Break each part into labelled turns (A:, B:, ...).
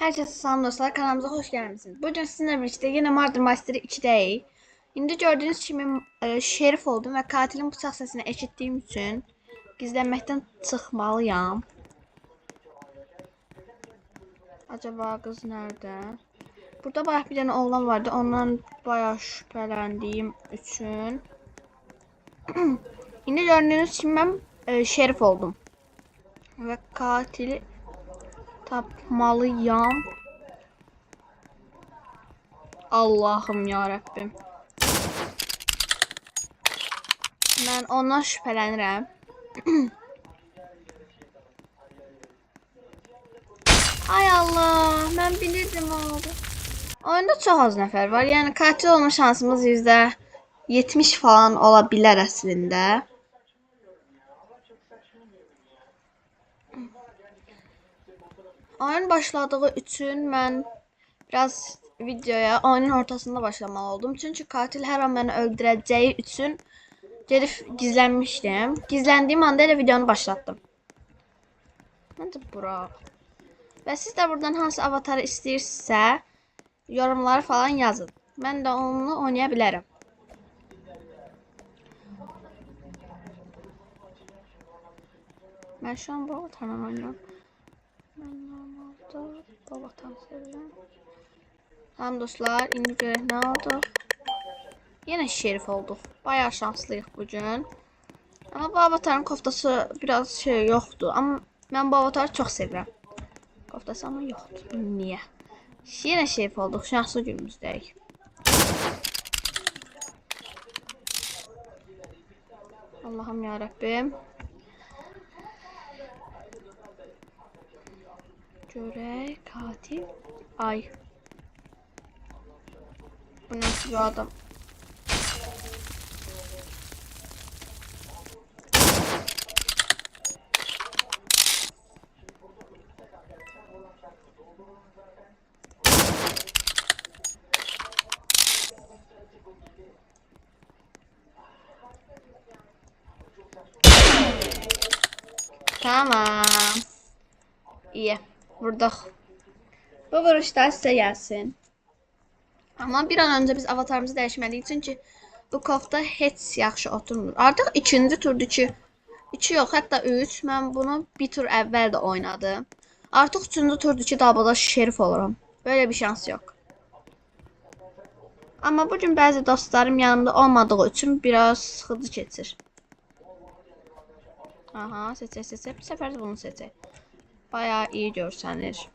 A: Herkese selam dostlar, kanalımıza hoş gelmişsiniz. Bugün sizinle birlikte yine Murder Mystery 2'deyiz. Şimdi gördüğünüz gibi şerif oldum ve katilin bıçaq sesini eşittiğim için gizlenmekten çıxmalıyam. Acaba kız nerede? Burada bayağı bir tane oğlan vardı, ondan bayağı şüphelendiğim için. Şimdi gördüğünüz gibi ben şerif oldum. Ve katili tapmalıyam. Allah'ım ya Rabbim. Ben ondan şüphelənirəm. Ay Allah, ben bilirdim oldu. Oyunda çok az nəfər var. Yani katil olma şansımız %70 falan olabilir aslında. Oyun başladığı için ben biraz videoya oyunun ortasında başlamalı oldum. Çünkü katil her an beni öldüreceği için gelip gizlenmiştim. Gizlendiğim anda da videonu başlattım. Hadi bura. Ve siz de buradan hangi avatarı istəyirsə yorumları falan yazın. Ben de onu oynayabilirim. Ben şu an bu avatarla oynuyorum. Ben normalde bu avatarı seviyorum. Tamam dostlar, indi görək ne oldu? Yine şerif olduk. Bayağı şanslıyıq bugün. Ama bu avatarın koftası biraz şey yoktu. Ama ben bu avatarı çok sevirəm. Koftası ama yoktu. Niye? Yine şerif olduk. Şanslı günümüzdəyik. Allah'ım yarabbim. Görək katil. Ay. Bu nasıl bir adam? Tamam. İyi. Vurduk. Bu vuruşlar size gelsin. Ama bir an önce biz avatarımızı değişmeliyiz çünkü bu kofta heç yaxşı oturmur. Artık ikinci turdu ki. 2 yox, hətta 3. Mən bunu bir tur əvvəl də oynadım. Artıq 3-cü turdur ki, dabada şerif olurum. Böyle bir şans yok. Ama bugün bəzi dostlarım yanımda olmadığı için biraz sıxıcı keçir. Aha, seçək. Bu sefer de bunu seçək. Bayağı iyi görsənir.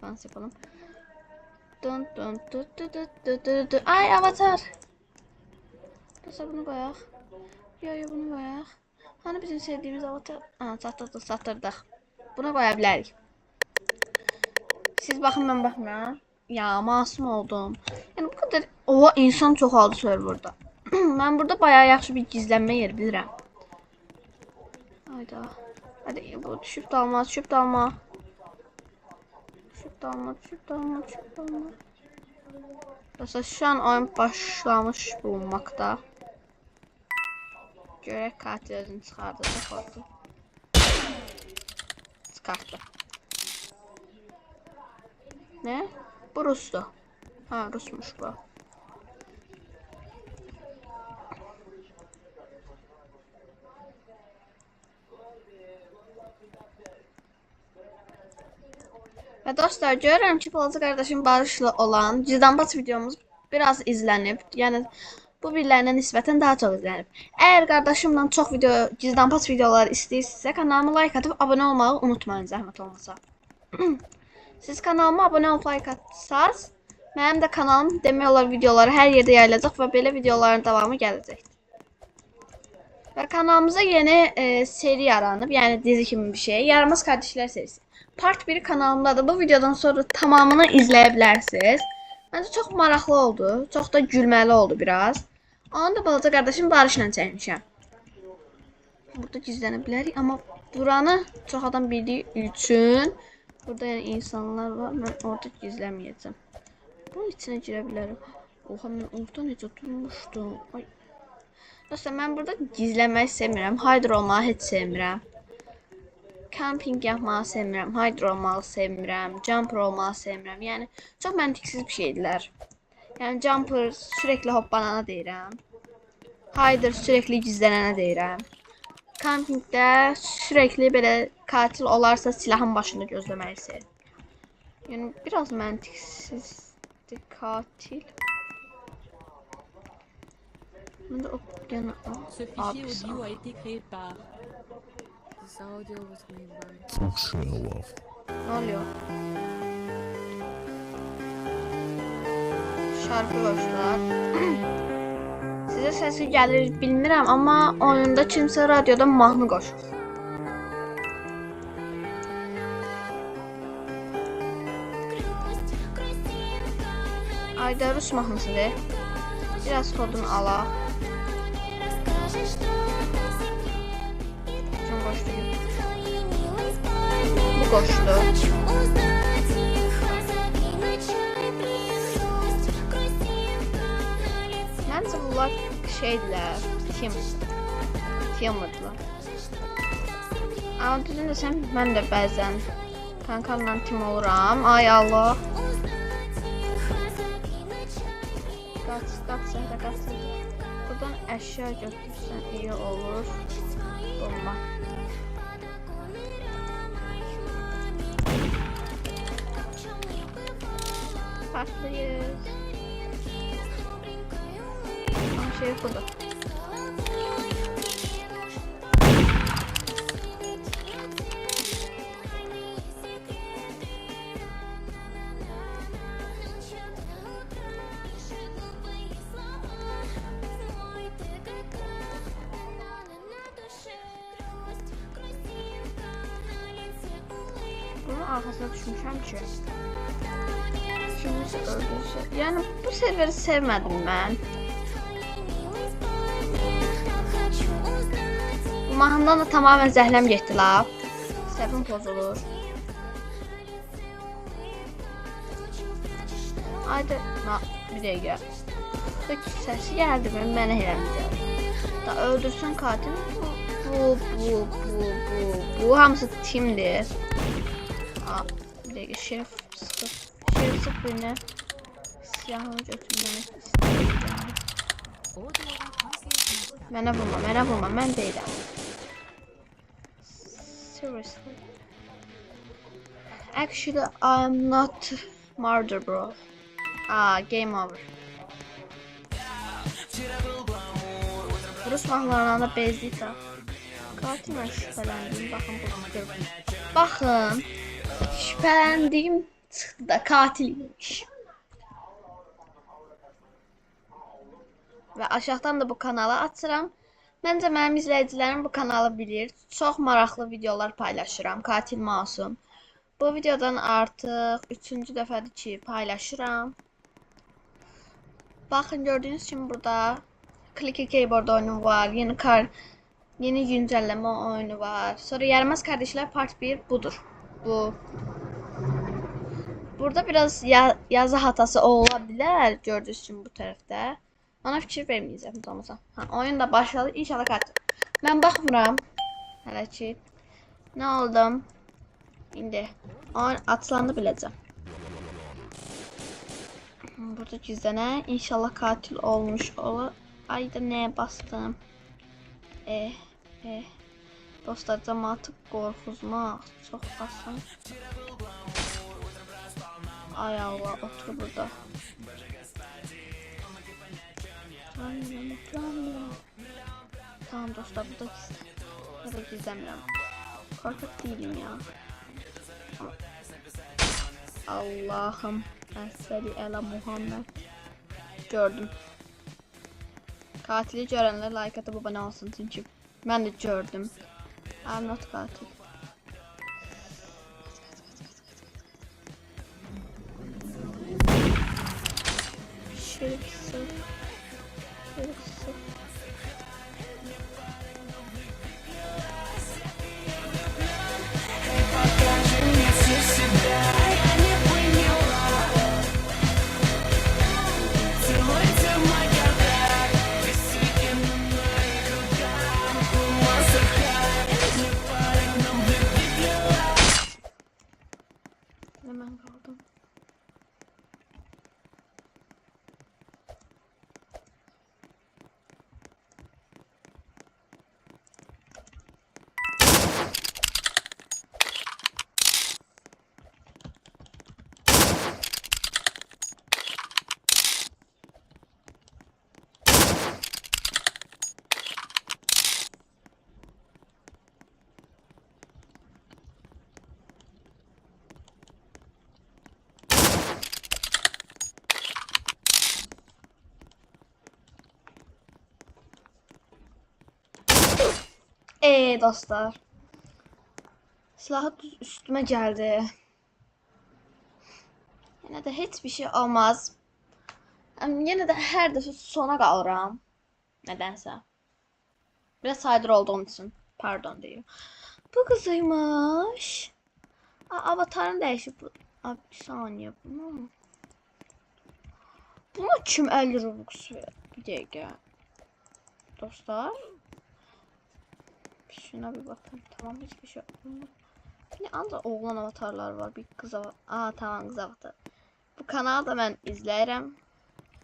A: Dans yapalım. Dun dun dun dun dun dun dun. Ay avatar. Dostlar bunu koyaq. Yo bunu koyaq. Hani bizim sevdiğimiz avatar? Aa, satırdık. Buna koyabiliriz. Siz bakın ben bakmıyorum. Ya masum oldum. Yani bu kadar oha insan çok aldı serverda. Ben burada bayağı yaxşı bir gizlenme yeri bilirəm. Hayda. Hadi bu düşüp dalma. Dostlar şu an oyun başlamış bulunmakta. Görək katil özünü çıxardı. Çıxartdı. Ne? Bu Rus'tu. Ha Rus'muş bu. Ve dostlar görürüm ki balaca kardeşim Barış'la olan Cizdanbaç videomuz biraz izlenip yani bu birilerine nispeten daha çok izlenip. Eğer kardeşimden çok Cizdanbaç videoları istəyirsinizsə kanalıma like atıp abone olmayı unutmayın zəhmət olmasa. Siz kanalıma abone olup like atsanız benim de kanalım demək olar videoları her yerde yayılacaq ve böyle videoların devamı gələcək. Ve kanalımıza yeni seri yaranıb, yani dizi kimi bir şey. Yaramaz Kardeşler serisi. Part 1 kanalımdadır. Bu videodan sonra tamamını izleyebilirsiniz. Bence çok maraqlı oldu. Çok da gülməli oldu biraz. Onu da balaca kardeşim Barış'la çəkmişəm. Burada gizlənebilərik ama buranı çok adam bildiği için burada yani insanlar var. Ben orada gizləməyəcəm. Bunun içine girebilirim. Oha ben orada necə durmuşdum. Ay. Dostlar ben burada gizləmək sevmirəm. Haydır olmağı heç sevmirəm. camping yapmağı sevmirəm, hider olmağı sevmirəm, jumper olmağı sevmirəm. Yəni çox məntiqsiz bir şeydilər. Yəni jumper sürekli hoppanana deyirəm. Hider sürekli gizlənənə deyirəm. Campingdə sürekli belə katil olarsa silahın başında gözləməlisin. Yəni biraz məntiqsizdir katil.
B: Ce fichier audio a été créé par. This audio was made by.
A: Ne oluyor? Şarkı koştular. Size sesi gəlir bilmirəm, amma oyunda kimsə radioda mahnı qoşur. Ayda Rus mahnısıdır. Biraz kodunu alaq. Kim qoşdu? Bu qoşdu. Məncə bunlar şeydilər. Timdirlər. Amma düzün desəm, mən də bəzən kankamla tim oluram. Ay Allah. Qaç səhərə qaç. Buradan əşya götürsən iyi olur. Bomba. Partlayız. Şey budur. Bunun arkasına düşmüşəm ki. Kimisi öldürsə. Yəni bu serveri sevmədim mən. Mahnıdan da tamamen zəhləm getdi la. Səbim pozulur. Ayda, bir dəqiqə. Bu səsi gəldi mənə eləməyəcək. Da öldürsən katil. Bu hamısı timdir. Bir dəqiqə şerif sıxır. Şerif sıx birinə silahını götürmək istəyirəm. Mənə vurma, mən deyiləm. Seriously. Actually, I'm not murder, bro. Game over. Rus mahnılarına da bezdik ha. Katillə şübhələndim. Baxın bunu görün. Baxın. Şübhələndim çıxdı da katilmiş. Və aşağıdan da bu kanalı açıram. Məncə mənim izləyicilərim bu kanalı bilir. Çox maraqlı videolar paylaşıram. Katil Masum. Bu videodan artıq 3-cü dəfədir ki paylaşıram. Baxın gördüyünüz kimi burada Clicky Keyboard oyunu var. Yeni güncəlləmə oyunu var. Sonra Yaramaz Kardeşler Part 1 budur. Bu. Burada biraz yazı hatası ola bilər. Gördüyünüz kimi bu tərəfdə. Ona fikir verməyəcəm zamasa. Oyun da başladı. İnşallah katil. Mən baxmıram. Hələ ki. Nə oldum? İndi oyun açılandı biləcəm. Burada gizlənə. İnşallah katil olmuş olur. Ayda nəyə bastım? Dostlar, cəmaatı qorxuzmaq çox asan. Ay Allah, otur burada. Tamam dostlar, burada gizlən. Burada gizləmirəm. Korkak değilim ya. Allah'ım. Əsəli ələ Muhammed. Gördüm. Katili görenler like atıp abone olsun çünkü ben de gördüm. I'm not katil. Şerifsiz. Hemen kaldım. Dostlar. Silahı üstüme geldi. Yine de hiçbir şey olmaz. Yine de her defa sona kalıram. Nedense. Biraz saydır olduğum için. Pardon diyeyim. Bu kızıymış. Avatarın değişik bu. Abi bir saniye bunu. Bunu kim 50 Robux ver? Bir dakika. Dostlar. Şuna bir bakın. Tamam hiçbir şey yok. Ne ancak oğlan avatarlar var. Bir kız avatar. Tamam kız avatar. Bu kanalda ben izlerim.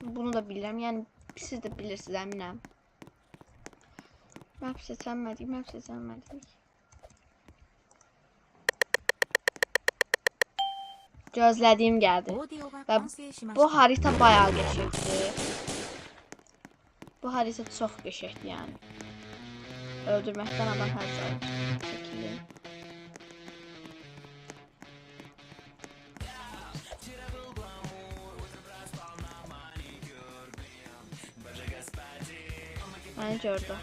A: Bunu da bilirim. Yani siz de bilirsiniz eminim. Map seçemedik. Gözlediğim geldi. Ve bu harita bayağı geçikti. Bu harita çok geçikti yani. Öldürmekten adam her zaman çekiliyor. Bence orada.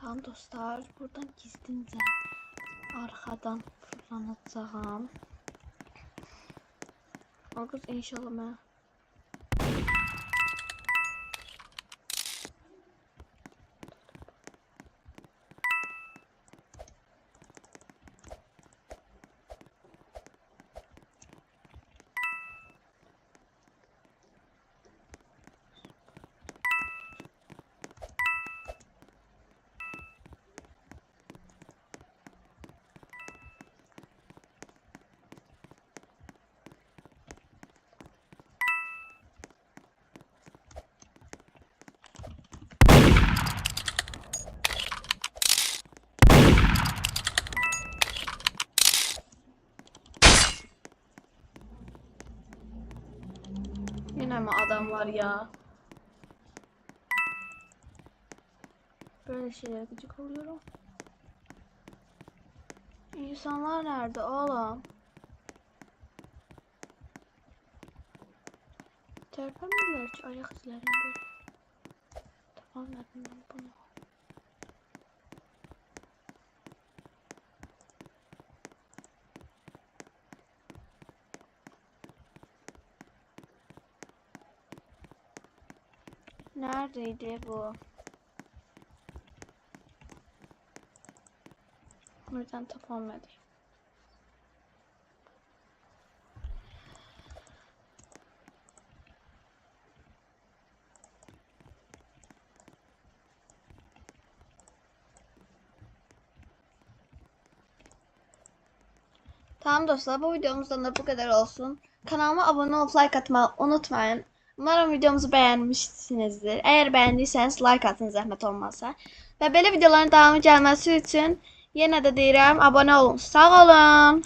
A: Tamam dostlar, buradan gizlince arkadan fırlanacağım. O kız inşallah ben. Yine mi adam var ya? Böyle şeyler gıcık oluyorum. İnsanlar nerede oğlum? Terpemiyorlar ki ayak izlerim böyle. Tamam verdim ben bunu. Neredeydi bu? Buradan tapamadı. Tamam dostlar, bu videomuzdan da bu kadar olsun. Kanalıma abone olup like atmayı unutmayın. Umarım videomuzu beğenmişsinizdir. Eğer beğendiyseniz like atın zəhmət olmazsa. Ve böyle videoların devamı gelmesi için yine de deyirəm, abone olun. Sağ olun.